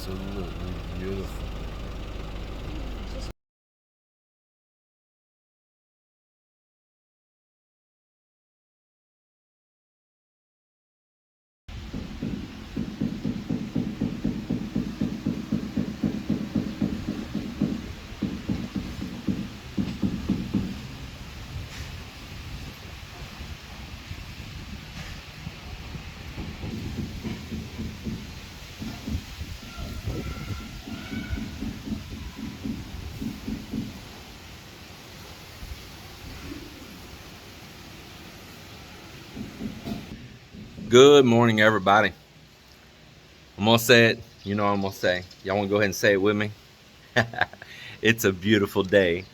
Absolutely beautiful. Good morning, everybody. I'm gonna say it. You know what I'm gonna say. Y'all wanna go ahead and say it with me? It's a beautiful day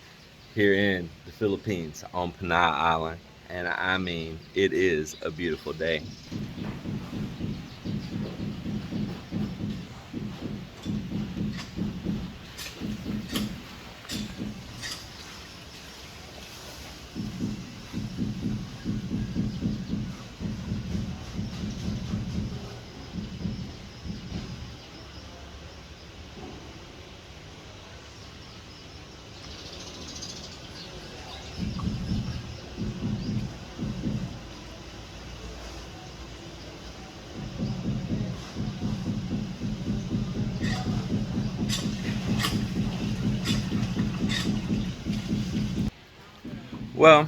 here in the Philippines on Panay Island. And I mean, it is a beautiful day. Well,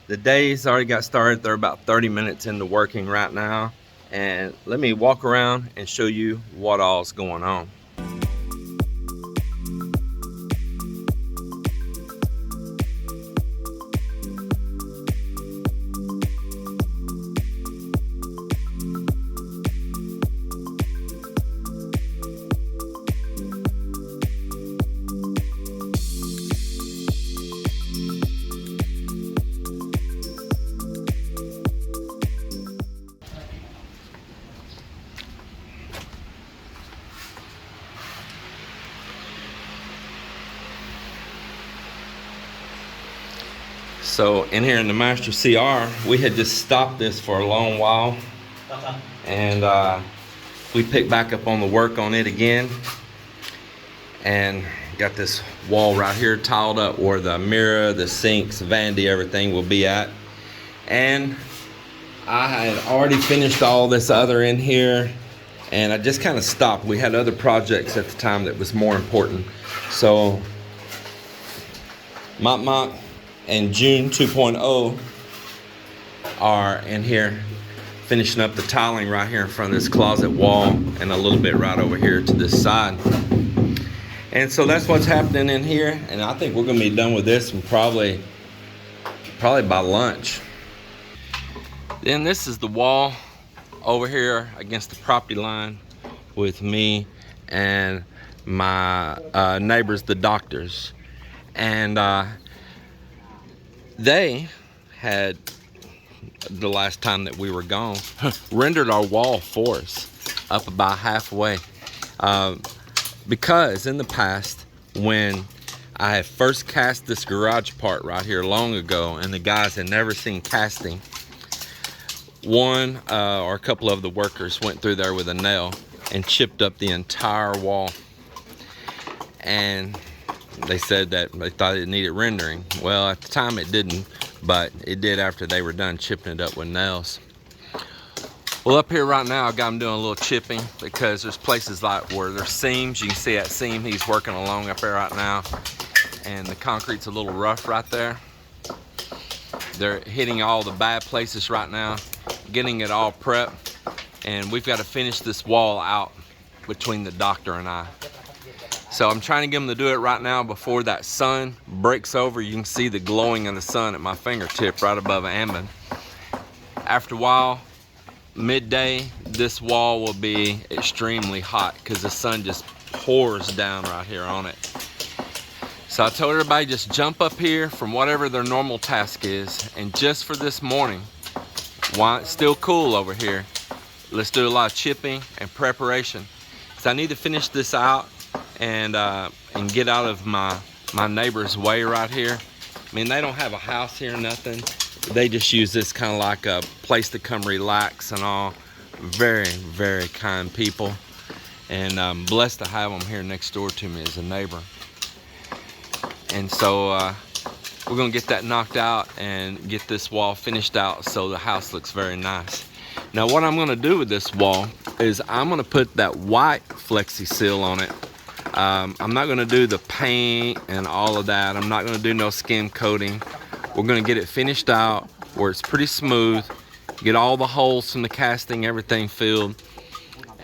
the day's already got started. They're about 30 minutes into working right now. And let me walk around and show you what all's going on. So in here in the master CR, we had just stopped this for a long while, and we picked back up on the work on it again, and got this wall right here tiled up where the mirror, the sinks, vanity, everything will be at. And I had already finished all this other in here, and I just kind of stopped. We had other projects at the time that was more important. So Mop and June 2.0 are in here finishing up the tiling right here in front of this closet wall, and a little bit right over here to this side. And so that's what's happening in here, and I think we're gonna be done with this and probably by lunch. Then this is the wall over here against the property line with me and my neighbors, the doctors. And they had, the last time that we were gone, rendered our wall for us up about halfway. Because in the past, when I had first cast this garage part right here long ago, and the guys had never seen casting, one or a couple of the workers went through there with a nail and chipped up the entire wall. And they said that they thought it needed rendering. Well, at the time it didn't, but it did after they were done chipping it up with nails. Well, up here right now, I got him doing a little chipping because there's places like where there's seams. You can see that seam he's working along up there right now, and the concrete's a little rough right there. They're hitting all the bad places right now, getting it all prepped, and we've got to finish this wall out between the doctor and I. So I'm trying to get him to do it right now before that sun breaks over. You can see the glowing of the sun at my fingertip right above Ambon. After a while, midday, this wall will be extremely hot because the sun just pours down right here on it. So I told everybody just jump up here from whatever their normal task is, and just for this morning, while it's still cool over here, let's do a lot of chipping and preparation. So I need to finish this out and get out of my neighbor's way right here. I mean, they don't have a house here, nothing. They just use this kind of like a place to come relax and all. Very, very kind people. and I'm blessed to have them here next door to me as a neighbor. And so we're gonna get that knocked out and get this wall finished out so the house looks very nice. Now what I'm gonna do with this wall is I'm gonna put that white flexi seal on it. I'm not gonna do the paint and all of that. I'm not gonna do no skim coating. We're gonna get it finished out where it's pretty smooth, get all the holes from the casting, everything filled,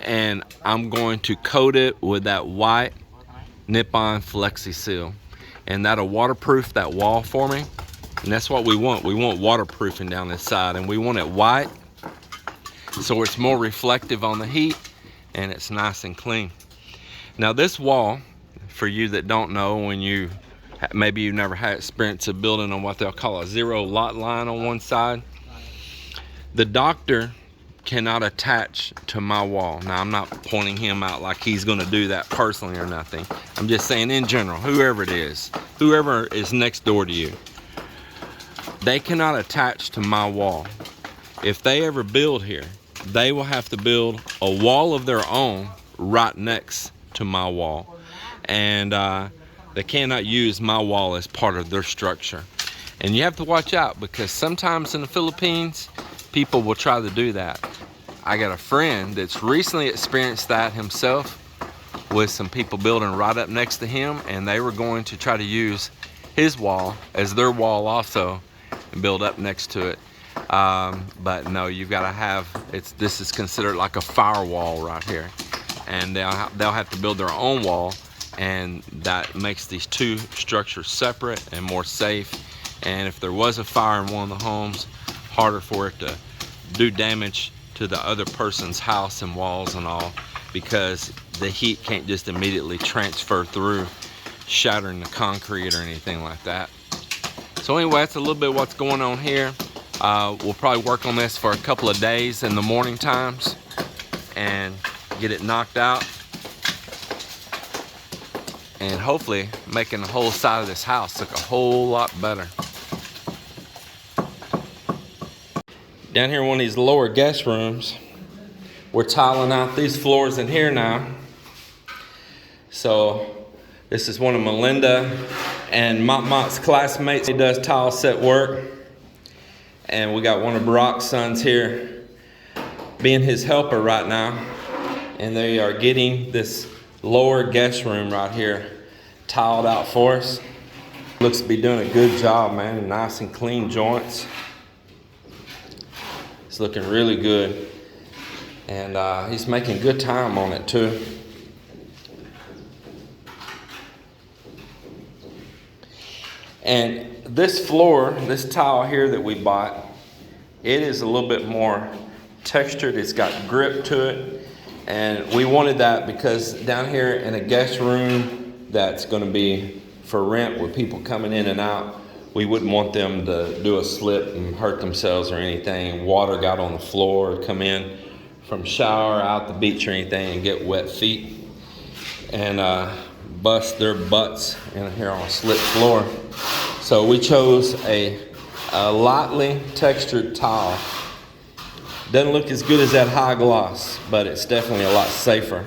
and I'm going to coat it with that white Nippon flexi seal, and that'll waterproof that wall for me. And that's what we want. We want waterproofing down this side, and we want it white so it's more reflective on the heat and it's nice and clean. Now this wall, for you that don't know, when you maybe you've never had experience of building on what they'll call a zero lot line on one side, the doctor cannot attach to my wall. Now I'm not pointing him out like he's going to do that personally or nothing. I'm just saying in general, whoever it is, whoever is next door to you, they cannot attach to my wall. If they ever build here, they will have to build a wall of their own right next to my wall, and they cannot use my wall as part of their structure. And you have to watch out, because sometimes in the Philippines people will try to do that. I got a friend that's recently experienced that himself with some people building right up next to him, and they were going to try to use his wall as their wall also and build up next to it. But no, you've got to have, this is considered like a firewall right here, and they'll have to build their own wall, and that makes these two structures separate and more safe. And if there was a fire in one of the homes, harder for it to do damage to the other person's house and walls and all, because the heat can't just immediately transfer through, shattering the concrete or anything like that. So anyway, that's a little bit what's going on here. We'll probably work on this for a couple of days in the morning times and get it knocked out, and hopefully making the whole side of this house look a whole lot better. Down here in one of these lower guest rooms, we're tiling out these floors in here now. So this is one of Melinda and Mott's classmates. He does tile set work. And we got one of Brock's sons here being his helper right now. And they are getting this lower guest room right here tiled out for us. Looks to be doing a good job, man. Nice and clean joints. It's looking really good. And he's making good time on it too. And this floor, this tile here that we bought, it is a little bit more textured. It's got grip to it. And we wanted that because down here in a guest room that's going to be for rent with people coming in and out, we wouldn't want them to do a slip and hurt themselves or anything. Water got on the floor, come in from shower, out the beach or anything, and get wet feet and bust their butts in here on a slip floor. So we chose a lightly textured tile. Doesn't look as good as that high gloss, but it's definitely a lot safer.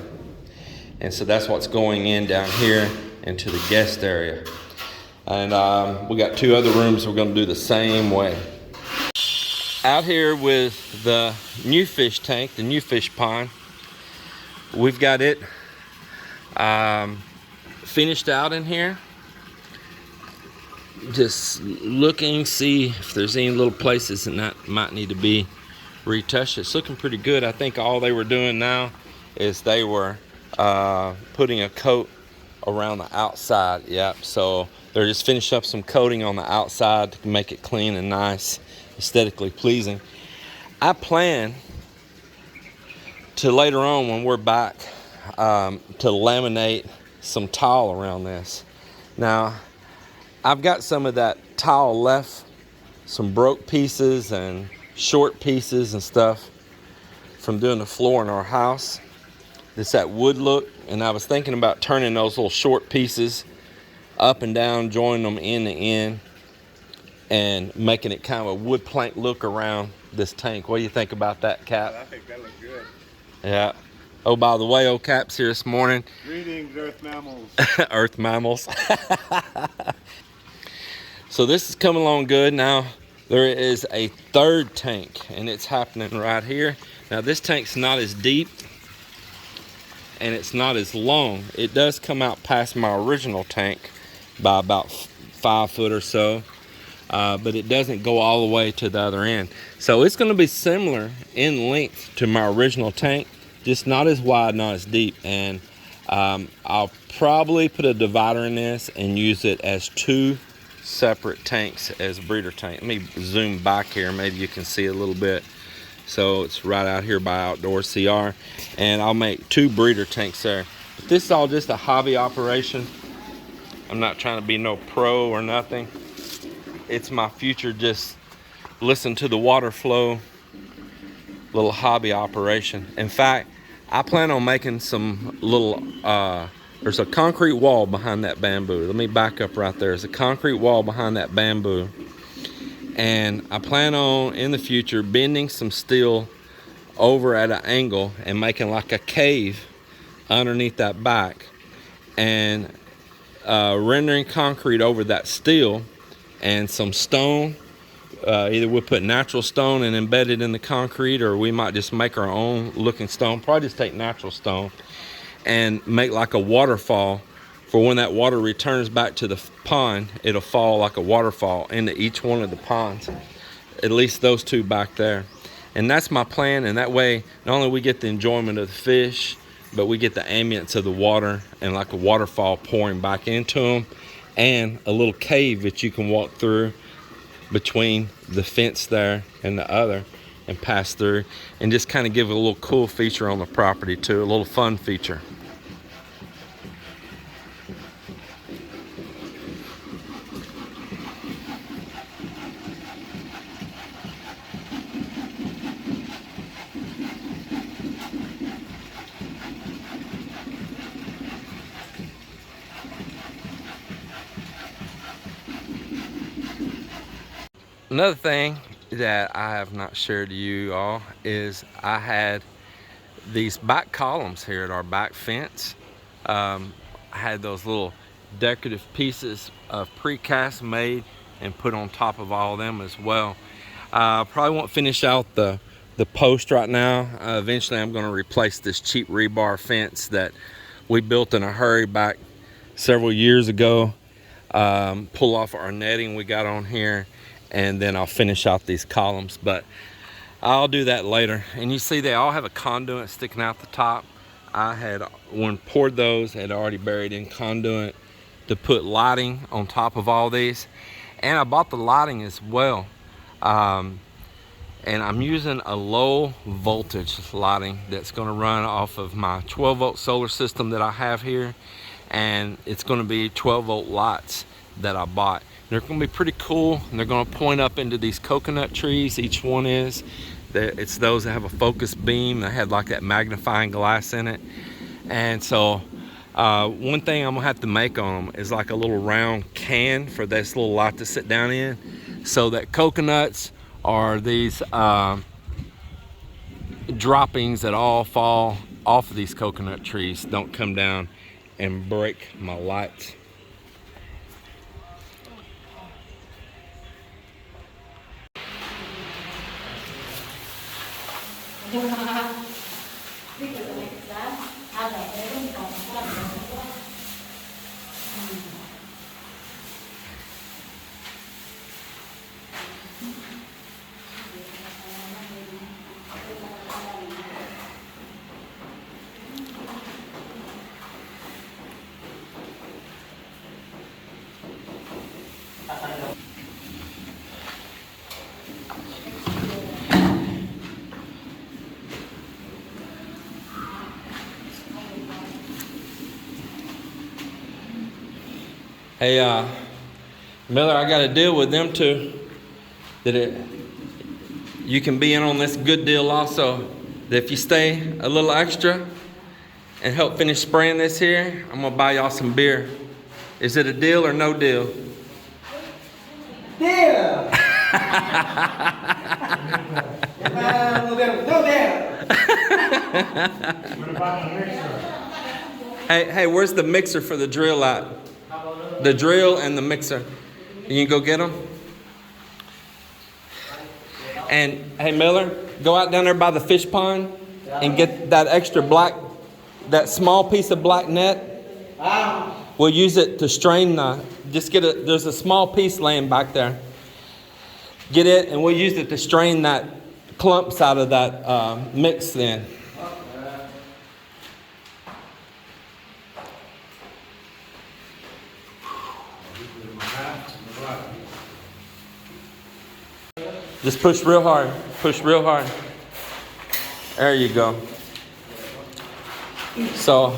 And so that's what's going in down here into the guest area. And we got two other rooms we're going to do the same way. Out here with the new fish tank, the new fish pond, we've got it finished out in here. Just looking, see if there's any little places that might need to be retouched. It's looking pretty good. I think all they were doing now is they were putting a coat around the outside. Yep, so they're just finishing up some coating on the outside to make it clean and nice, aesthetically pleasing. I plan to later on when we're back to laminate some tile around this. Now I've got some of that tile left, some broke pieces and short pieces and stuff from doing the floor in our house. It's that wood look, and I was thinking about turning those little short pieces up and down, joining them end to end, and making it kind of a wood plank look around this tank. What do you think about that, Cap? I think that looks good. Yeah. Oh, by the way, old Cap's here this morning. Greetings, earth mammals. Earth mammals. So this is coming along good. Now there is a third tank, and it's happening right here. Now this tank's not as deep and it's not as long. It does come out past my original tank by about 5 foot or so, but it doesn't go all the way to the other end. So it's going to be similar in length to my original tank, just not as wide, not as deep. And I'll probably put a divider in this and use it as 2 separate tanks as a breeder tank. Let me zoom back here, maybe you can see a little bit. So it's right out here by Outdoor CR, and I'll make 2 breeder tanks there. But this is all just a hobby operation. I'm not trying to be no pro or nothing. It's my future, just listen to the water flow, little hobby operation. In fact, I plan on making some little, there's a concrete wall behind that bamboo. Let me back up right there. There's a concrete wall behind that bamboo. And I plan on, in the future, bending some steel over at an angle and making like a cave underneath that back. And rendering concrete over that steel and some stone. Either we'll put natural stone and embed it in the concrete, or we might just make our own looking stone. Probably just take natural stone and make like a waterfall for when that water returns back to the pond. It'll fall like a waterfall into each one of the ponds, at least those 2 back there. And that's my plan, and that way not only we get the enjoyment of the fish, but we get the ambience of the water and like a waterfall pouring back into them, and a little cave that you can walk through between the fence there and the other and pass through, and just kind of give it a little cool feature on the property too, a little fun feature. Another thing that I have not shared to you all is I had these back columns here at our back fence. I had those little decorative pieces of precast made and put on top of all of them as well. Probably won't finish out the post right now. Eventually I'm going to replace this cheap rebar fence that we built in a hurry back several years ago. Pull off our netting we got on here, and then I'll finish out these columns, but I'll do that later. And you see they all have a conduit sticking out the top. I had, when poured those, had already buried in conduit to put lighting on top of all these. And I bought the lighting as well. And I'm using a low voltage lighting that's gonna run off of my 12-volt solar system that I have here. And it's gonna be 12-volt lights that I bought. They're going to be pretty cool, and they're going to point up into these coconut trees. Each one is. It's those that have a focus beam that had like that magnifying glass in it. And so one thing I'm going to have to make on them is like a little round can for this little light to sit down in, so that coconuts or these droppings that all fall off of these coconut trees don't come down and break my lights. Hey, Miller, I got a deal with them too. You can be in on this good deal also. That if you stay a little extra and help finish spraying this here, I'm gonna buy y'all some beer. Is it a deal or no deal? Deal! No deal! about the mixer? Hey, where's the mixer for the drill at? The drill and the mixer. You can go get them? And hey, Miller, go out down there by the fish pond and get that extra black, that small piece of black net. We'll use it to strain just get there's a small piece laying back there. Get it, and we'll use it to strain that clumps out of that mix then. Just push real hard. Push real hard. There you go. So,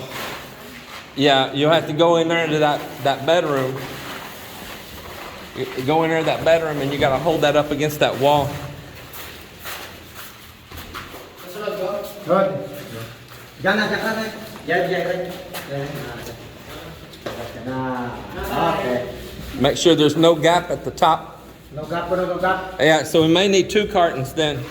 yeah, you'll have to go in there to that bedroom. Go in there to that bedroom, and you got to hold that up against that wall. Good. Okay. Make sure there's no gap at the top. No gap. Yeah, so we may need 2 cartons then.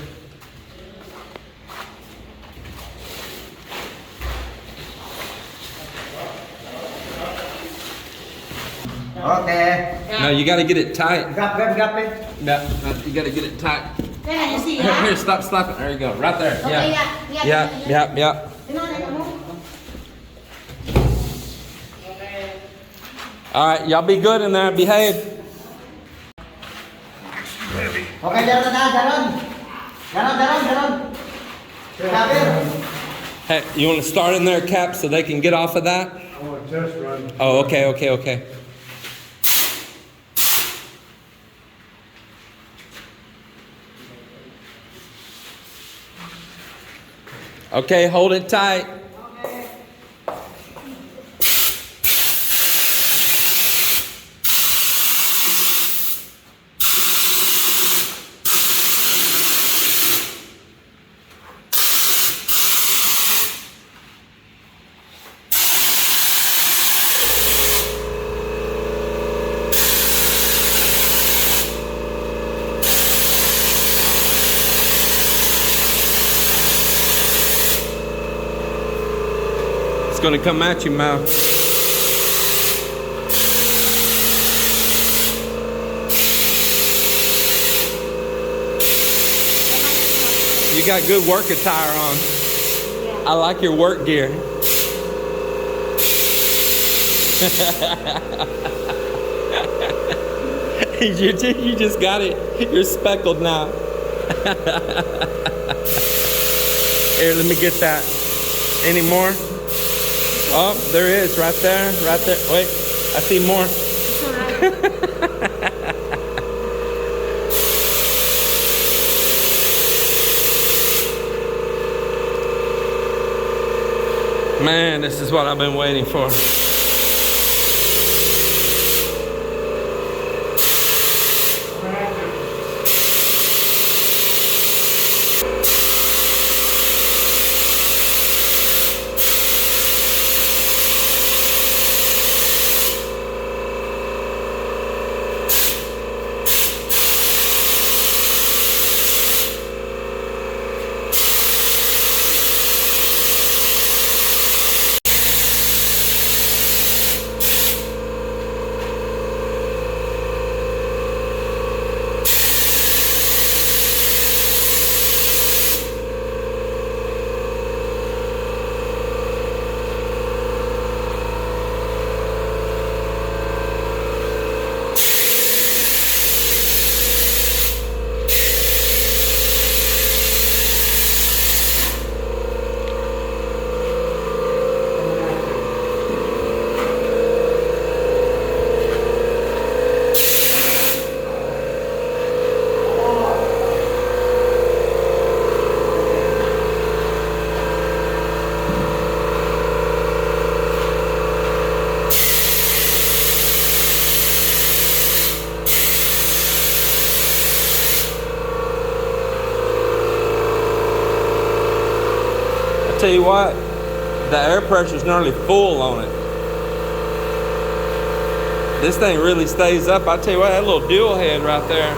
Okay. No, you got to get it tight. Gap it. Yeah, you got to get it tight. Đây là gì Here, hả? here, stop it. There you go, right there. Okay, Yeah. Cái nó này nó. All right, y'all be good in there. Behave. Okay, jalan. Hey, you want to start in there, Cap, so they can get off of that? I want a test run. Oh, okay. Okay, hold it tight. It's gonna come at you, Mal. You got good work attire on. I like your work gear. You just got it. You're speckled now. Here, let me get that. Any more? Oh, there is, right there. Wait, I see more. Man, this is what I've been waiting for. Tell you what, the air pressure is nearly full on it. This thing really stays up. I tell you what, that little dual head right there,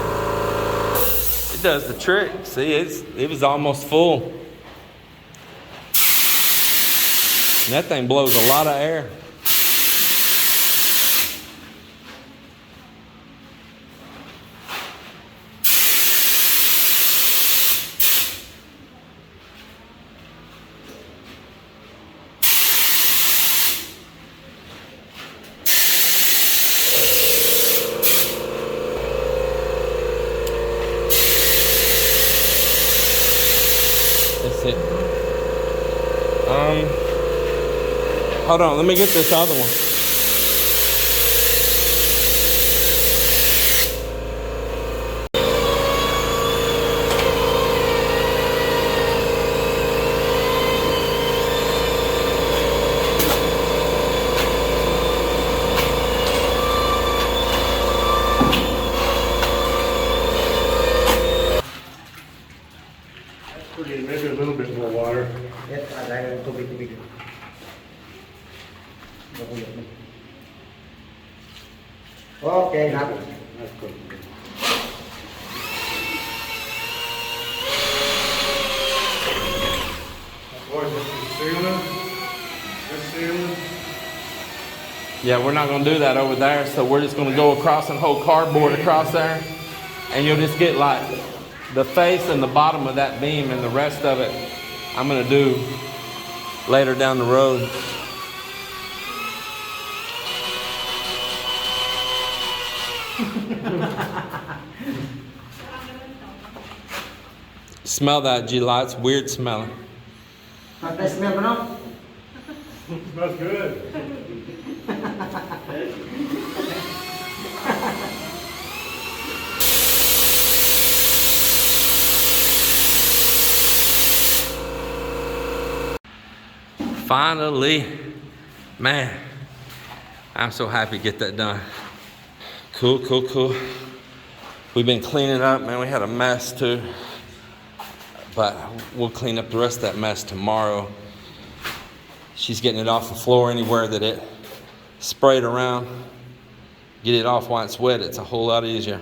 it does the trick. See, it was almost full. And that thing blows a lot of air. That's it. Hold on, let me get this other one. Pretty, maybe a little bit more water. Yes, ada tubig-tubig. Okay, got it. That's good. Boy, this is sealing. This sealing. Yeah, we're not gonna do that over there, so we're just gonna go across and hold cardboard across there, and you'll just get like the face and the bottom of that beam, and the rest of it I'm gonna do later down the road. Smell that, G-Lot. It's weird smelling. Pakai smell mo, no? Smells good. Finally, man, I'm so happy to get that done. Cool, cool, cool. We've been cleaning up, man. We had a mess too, but we'll clean up the rest of that mess tomorrow. She's getting it off the floor anywhere that it sprayed around. Get it off while it's wet. It's a whole lot easier.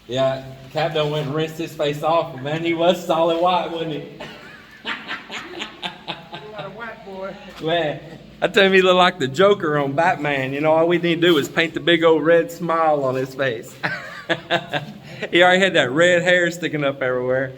Yeah, Cap done went and rinsed his face off, but man, he was solid white, wasn't he? What a white boy. Man, I tell him he looked like the Joker on Batman. You know, all we need to do is paint the big old red smile on his face. He already had that red hair sticking up everywhere.